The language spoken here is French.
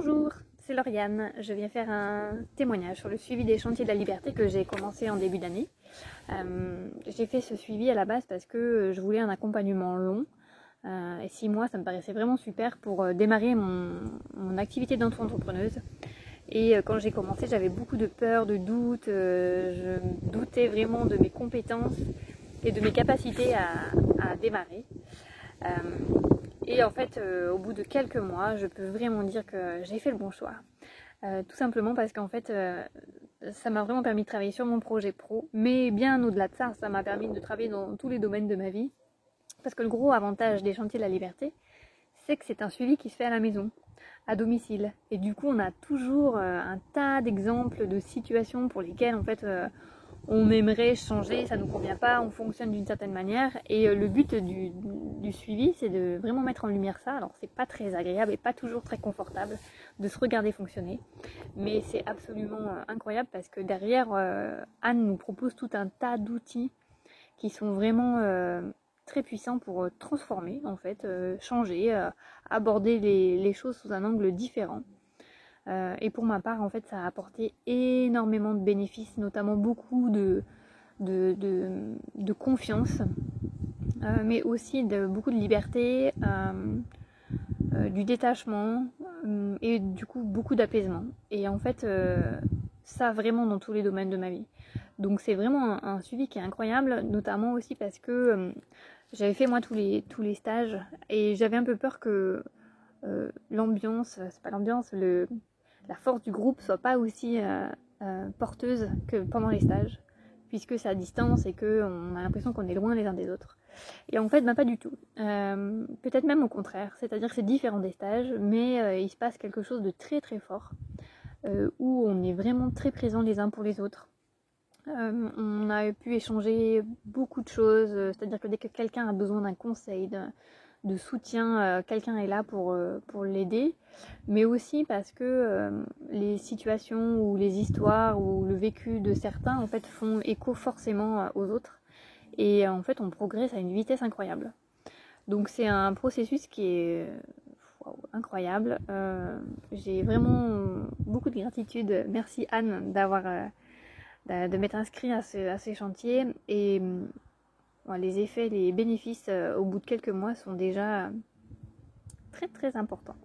Bonjour, c'est Lauriane. Je viens faire un témoignage sur le suivi des chantiers de la liberté que j'ai commencé en début d'année. J'ai fait ce suivi à la base parce que je voulais un accompagnement long. Et 6 mois, ça me paraissait vraiment super pour démarrer mon activité d'entre-entrepreneuse. Et quand j'ai commencé, j'avais beaucoup de peur, de doutes. Je doutais vraiment de mes compétences et de mes capacités à démarrer. Et en fait, au bout de quelques mois, je peux vraiment dire que j'ai fait le bon choix. Tout simplement parce qu'en fait, ça m'a vraiment permis de travailler sur mon projet pro, mais bien au-delà de ça, ça m'a permis de travailler dans tous les domaines de ma vie. Parce que le gros avantage des chantiers de la liberté, c'est que c'est un suivi qui se fait à la maison, à domicile. Et du coup, on a toujours un tas d'exemples de situations pour lesquelles en fait on aimerait changer, ça ne nous convient pas, on fonctionne d'une certaine manière. Et le but du suivi, c'est de vraiment mettre en lumière ça. Alors c'est pas très agréable et pas toujours très confortable de se regarder fonctionner, mais c'est absolument incroyable parce que derrière, Anne nous propose tout un tas d'outils qui sont vraiment très puissants pour transformer, en fait, changer, aborder les choses sous un angle différent. Et pour ma part, en fait, ça a apporté énormément de bénéfices, notamment beaucoup de confiance, mais aussi beaucoup de liberté, du détachement et du coup beaucoup d'apaisement. Et en fait, ça vraiment dans tous les domaines de ma vie. Donc c'est vraiment un suivi qui est incroyable, notamment aussi parce que j'avais fait moi tous les stages et j'avais un peu peur que l'ambiance, c'est pas l'ambiance, la force du groupe soit pas aussi porteuse que pendant les stages, puisque c'est à distance et qu'on a l'impression qu'on est loin les uns des autres. Et en fait, pas du tout. Peut-être même au contraire, c'est-à-dire que c'est différent des stages, mais il se passe quelque chose de très très fort, où on est vraiment très présents les uns pour les autres. On a pu échanger beaucoup de choses, c'est-à-dire que dès que quelqu'un a besoin d'un conseil, de soutien, quelqu'un est là pour l'aider, mais aussi parce que les situations ou les histoires ou le vécu de certains en fait font écho forcément aux autres, et en fait on progresse à une vitesse incroyable. Donc c'est un processus qui est incroyable. J'ai vraiment beaucoup de gratitude. Merci Anne de m'être inscrit à ces chantiers, et les effets, les bénéfices au bout de quelques mois sont déjà très très importants.